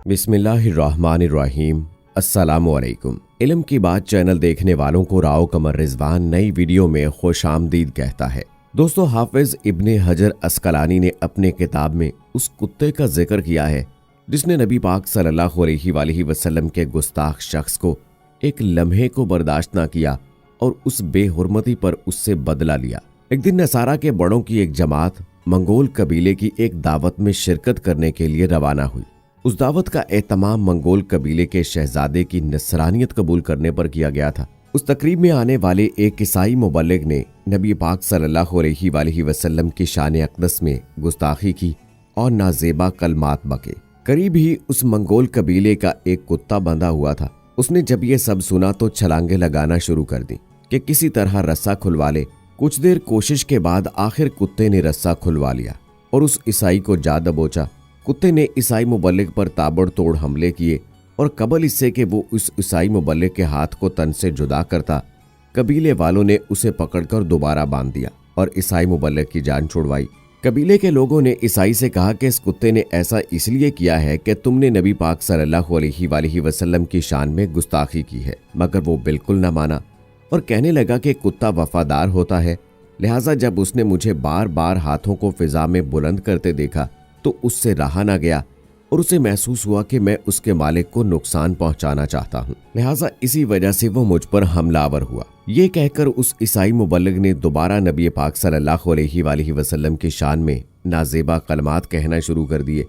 बिस्मिल्लाहिर्रहमानिर्रहीम। अस्सलामुअलैकुम। इल्म की बात चैनल देखने वालों को राव कमर रिजवान नई वीडियो में खुशामदीद कहता है। दोस्तों, हाफिज इब्ने हजर अस्कलानी ने अपने किताब में उस कुत्ते का जिक्र किया है जिसने नबी पाक सल्लल्लाहु अलैहि वसल्लम के गुस्ताख शख्स को एक लम्हे को बर्दाश्त न किया और उस बेहुरमती पर उससे बदला लिया। एक दिन नसारा के बड़ों की एक जमात मंगोल कबीले की एक दावत में शिरकत करने के लिए रवाना हुई। उस दावत का एहतमाम मंगोल कबीले के शहजादे की नसरानियत कबूल करने पर किया गया था। उस तकरीब में आने वाले एक ईसाई मुबल्लिग ने नबी पाक सल्लल्लाहु अलैहि वसल्लम की शान अक़दस में गुस्ताखी की और नाजेबा कलमात बके। करीब ही उस मंगोल कबीले का एक कुत्ता बंधा हुआ था। उसने जब ये सब सुना तो छलांगे लगाना शुरू कर दी कि किसी तरह रस्सा खुलवा ले। कुछ देर कोशिश के बाद आखिर कुत्ते ने रस्सा खुलवा लिया और उस ईसाई को जा दबोचा। कुत्ते ने ईसाई मुबल्लिग पर ताबड़तोड़ हमले किए और कबल इससे कि वो उस ईसाई मुबल्लिग के हाथ को तन से जुदा करता, कबीले वालों ने उसे पकड़कर दोबारा बांध दिया और ईसाई मुबल्लिग की जान छुड़वाई। कबीले के लोगों ने ईसाई से कहा कि इस कुत्ते ने ऐसा इसलिए किया है कि तुमने नबी पाक सल्लल्लाहु अलैहि वसल्लम की शान में गुस्ताखी की है। मगर वो बिल्कुल न माना और कहने लगा कि कुत्ता वफादार होता है, लिहाजा जब उसने मुझे बार बार हाथों को फिजा में बुलंद करते देखा तो उससे रहा ना गया और उसे महसूस हुआ कि मैं उसके मालिक को नुकसान पहुंचाना चाहता हूं, लिहाजा इसी वजह से वो मुझ पर हमलावर हुआ। ये कहकर उस ईसाई मुबल्लिग ने दोबारा नबी पाक सल्लल्लाहु अलैहि वसल्लम की शान में नाजेबा कलमात कहना शुरू कर दिए।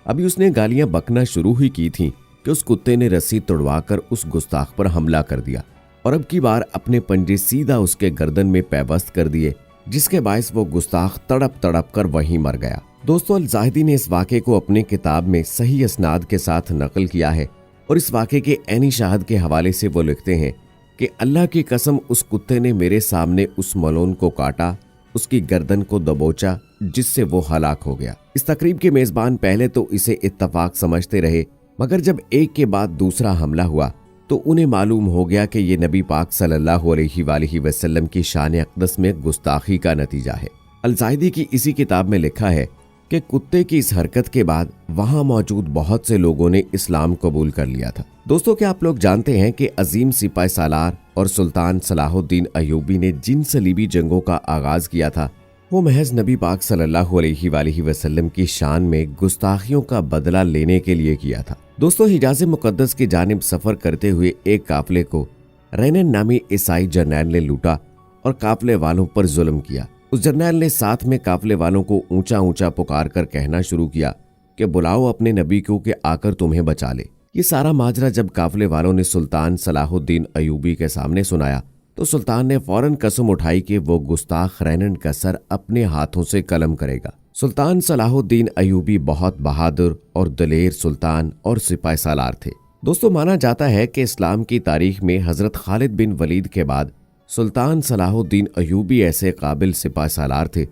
अभी उसने गालियां बकना शुरू ही की थी कि उस कुत्ते ने रस्सी तुड़वाकर उस गुस्ताख पर हमला कर दिया और अब की बार अपने पंजे सीधा उसके गर्दन में पैबस्त कर दिए, जिसके बायस वो गुस्ताख तड़प तड़प कर वहीं मर गया। दोस्तों, अल-ज़ाहिदी ने इस वाक़े को अपने किताब में सही इसनाद के साथ नकल किया है और इस वाक़े के ऐनी शाहद के हवाले से वो लिखते हैं कि अल्लाह की कसम, उस कुत्ते ने मेरे सामने उस मलून को काटा, उसकी गर्दन को दबोचा, जिससे वो हलाक हो गया। इस तकरीब के मेज़बान पहले तो इसे इत्तफाक समझते रहे, मगर जब एक के बाद दूसरा हमला हुआ तो उन्हें मालूम हो गया कि ये नबी पाक सल्लल्लाहु अलैहि वसल्लम की शान अक़दस में गुस्ताखी का नतीजा है। अल-ज़ाहिदी की इसी किताब में लिखा है कि कुत्ते की इस हरकत के बाद वहां मौजूद बहुत से लोगों ने इस्लाम कबूल कर लिया था। दोस्तों, क्या आप लोग जानते हैं कि अजीम सिपाही सालार और सुल्तान सलाहुद्दीन अय्यूबी ने जिन सलीबी जंगों का आगाज किया था वो महज नबी पाक सल्लल्लाहु अलैहि वसल्लम की शान में गुस्ताखियों का बदला लेने के लिए किया था। दोस्तों, हिजाज़ मुक़द्दस की जानिब सफर करते हुए एक काफिले को रैनन नामी ईसाई जर्नैल ने लूटा और काफिले वालों पर जुल्म किया। उस जर्नैल ने साथ में काफिले वालों को ऊंचा ऊंचा पुकार कर कहना शुरू किया कि बुलाओ अपने नबी को कि आकर तुम्हें बचा ले। ये सारा माजरा जब काफिले वालों ने सुल्तान सलाहुद्दीन अय्यूबी के सामने सुनाया तो सुल्तान ने फौरन कसम उठाई कि वो गुस्ताख रैनन का सर अपने हाथों से कलम करेगा। सुल्तान सलाहुद्दीन अय्यूबी बहुत बहादुर और दलेर सुल्तान और सिपाही सालार थे। दोस्तों, माना जाता है कि इस्लाम की तारीख में हजरत खालिद बिन वलीद के बाद सुल्तान सलाहुद्दीन अय्यूबी ऐसे काबिल सिपाही सालार थे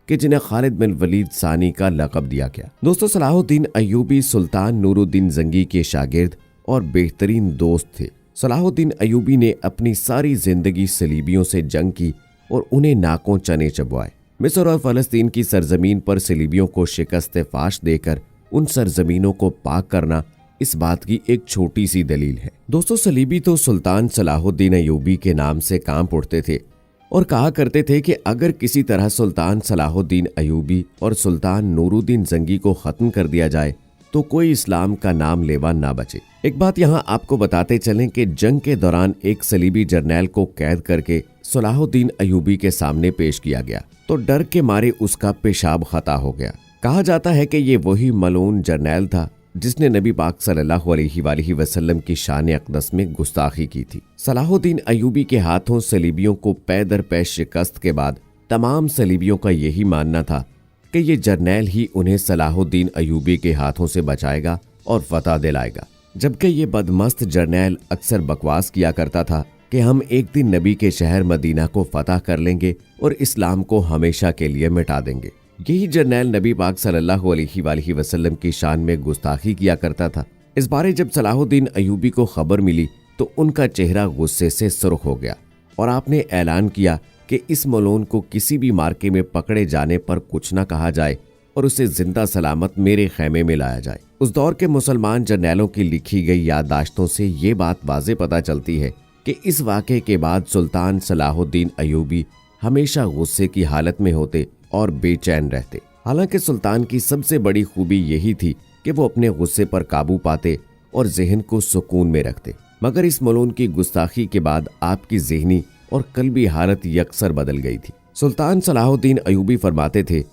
कि जिन्हें खालिद बिन वलीद सानी का लक़ब दिया गया। दोस्तों, सलाहुद्दीन अय्यूबी सुल्तान नूरुद्दीन जंगी के शागिर्द और बेहतरीन दोस्त थे। सलाहुद्दीन अय्यूबी ने अपनी सारी जिंदगी सलीबियों से जंग की और उन्हें नाकों चने चबवाए। मिस्र और फ़लस्तीन की सरजमीन पर सलीबियों को शिकस्त फाश देकर उन सरजमीनों को पाक करना इस बात की एक छोटी सी दलील है। दोस्तों, सलीबी तो सुल्तान सलाहुद्दीन अय्यूबी के नाम से कांप उठते थे और कहा करते थे कि अगर किसी तरह सुल्तान सलाहुद्दीन अय्यूबी और सुल्तान नूरुद्दीन जंगी को खत्म कर दिया जाए तो कोई इस्लाम का नाम लेवा ना बचे। एक बात यहाँ आपको बताते चलें कि जंग के दौरान एक सलीबी जर्नैल को कैद करके सलाहुद्दीन अय्यूबी के सामने पेश किया गया तो डर के मारे उसका पेशाब खता हो गया। कहा जाता है कि ये वही मलून जर्नैल था जिसने नबी पाक सल्लल्लाहु अलैहि वसल्लम की शान अक़दस में गुस्ताखी की थी। सलाहुद्दीन अय्यूबी के हाथों सलीबियों को पै दर पै शिकस्त के बाद तमाम सलीबियों का यही मानना था कि ये जर्नैल ही उन्हें सलाहुद्दीन अय्यूबी के हाथों से बचाएगा और फतह दिलाएगा। जबकि ये बदमस्त जर्नैल अक्सर बकवास किया करता था कि हम एक दिन नबी के शहर मदीना को फतह कर लेंगे और इस्लाम को हमेशा के लिए मिटा देंगे। यही जर्नैल नबी पाक सल्लल्लाहु अलैहि वसल्लम की शान में गुस्ताखी किया करता था। इस बारे जब सलाहुद्दीन अय्यूबी को खबर मिली तो उनका चेहरा गुस्से से सुर्ख हो गया और आपने ऐलान किया कि इस मलून को किसी भी मार्के में पकड़े जाने पर कुछ न कहा जाए और उसे जिंदा सलामत मेरे खैमे में लाया जाए। उस दौर के मुसलमान जर्नैलों की लिखी गई याददाश्तों से ये बात वाज़े पता चलती है कि इस वाक़े के बाद सुल्तान सलाहुद्दीन अयूबी हमेशा गुस्से की हालत में होते और बेचैन रहते। हालांकि सुल्तान की सबसे बड़ी खूबी यही थी कि वो अपने गुस्से पर काबू पाते और जहन को सुकून में रखते। मगर इस मलून की गुस्ताखी के बाद आपकी ज़हनी और कल्बी हालत यकसर बदल गई थी। सुल्तान सलाहुद्दीन अयूबी फरमाते थे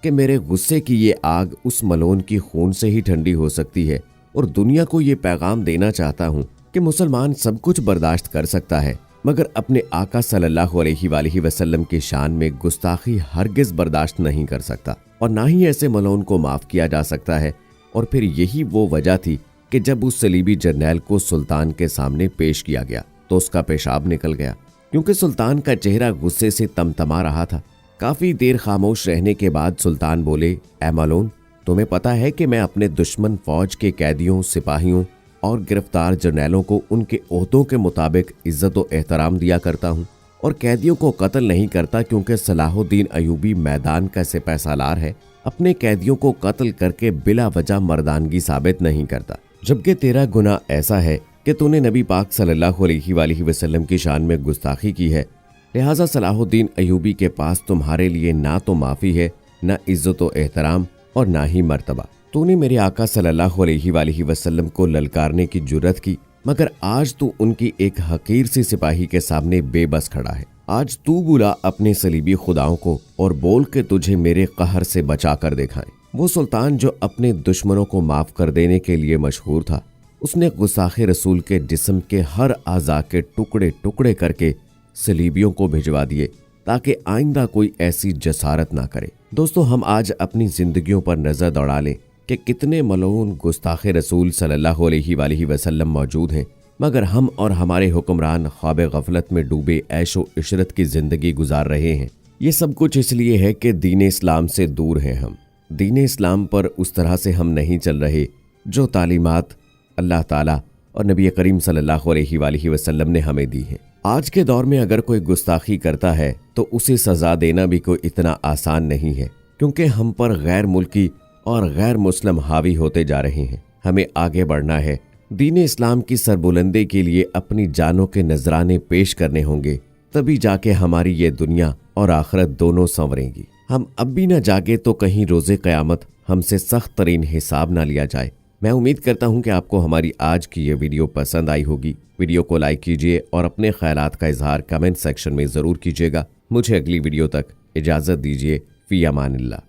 कि मेरे गुस्से की ये आग उस मलून की खून से ही ठंडी हो सकती है और दुनिया को ये पैगाम देना चाहता हूँ कि मुसलमान सब कुछ बर्दाश्त कर सकता है मगर अपने आका सल्लल्लाहु अलैहि वसल्लम की शान में गुस्ताखी हरगिज बर्दाश्त नहीं कर सकता और ना ही ऐसे मलून को माफ़ किया जा सकता है। और फिर यही वो वजह थी कि जब उस सलीबी जर्नैल को सुल्तान के सामने पेश किया गया तो उसका पेशाब निकल गया, क्योंकि सुल्तान का चेहरा गुस्से से तमतमा रहा था। काफ़ी देर खामोश रहने के बाद सुल्तान बोले, ए मलून, तुम्हें पता है कि मैं अपने दुश्मन फौज के कैदियों, सिपाहियों और गिरफ्तार जर्नैलों को उनके ओहदों के मुताबिक इज्जत और एहतराम दिया करता हूँ और कैदियों को कत्ल नहीं करता, क्योंकि सलाहुद्दीन अयूबी मैदान का सिपह सालार है, अपने कैदियों को कत्ल करके बिला वजह मर्दानगी साबित नहीं करता। जबकि तेरा गुनाह ऐसा है कि तूने नबी पाक सल्लल्लाहु अलैहि वसल्लम की शान में गुस्ताखी की है, लिहाजा सलाहुद्दीन अयूबी के पास तुम्हारे लिए ना तो माफ़ी है, ना इज्जत व एहतराम और ना ही मर्तबा। तूने मेरे आका सल्लल्लाहु अलैहि वसल्लम को ललकारने की जुर्रत की, मगर आज तू उनकी एक हकीर सी सिपाही के सामने बेबस खड़ा है। आज तू बुला अपने सलीबी खुदाओं को और बोल के तुझे मेरे कहर से बचा कर दिखाएं। वो सुल्तान जो अपने दुश्मनों को माफ़ कर देने के लिए मशहूर था, उसने गुस्ताखे रसूल के जिस्म के हर आज़ा के टुकड़े टुकड़े करके सलीबियों को भिजवा दिए ताकि आइंदा कोई ऐसी जसारत ना करे। दोस्तों, हम आज अपनी जिंदगियों पर नज़र दौड़ा लें कि कितने मलऊन गुस्ताखे रसूल सल्लल्लाहु अलैहि वसल्लम मौजूद हैं, मगर हम और हमारे हुक्मरान ख्वाब गफलत में डूबे ऐशो इशरत की ज़िंदगी गुजार रहे हैं। ये सब कुछ इसलिए है कि दीन इस्लाम से दूर हैं हम। दीन इस्लाम पर उस तरह से हम नहीं चल रहे जो तालीमात अल्लाह ताला और नबी करीम सल्लल्लाहु अलैहि वसल्लम ने हमें दी हैं। आज के दौर में अगर कोई गुस्ताखी करता है तो उसे सज़ा देना भी कोई इतना आसान नहीं है, क्योंकि हम पर गैर मुल्की और गैर मुस्लिम हावी होते जा रहे हैं। हमें आगे बढ़ना है, दीन इस्लाम की सरबुलंदी के लिए अपनी जानों के नजराने पेश करने होंगे, तभी जाके हमारी ये दुनिया और आखिरत दोनों संवरेंगी। हम अब भी न जागे तो कहीं रोज़े क़यामत हमसे सख्त तरीन हिसाब ना लिया जाए। मैं उम्मीद करता हूं कि आपको हमारी आज की ये वीडियो पसंद आई होगी। वीडियो को लाइक कीजिए और अपने ख्यालात का इजहार कमेंट सेक्शन में ज़रूर कीजिएगा। मुझे अगली वीडियो तक इजाज़त दीजिए। फ़ी अमानिल्लाह।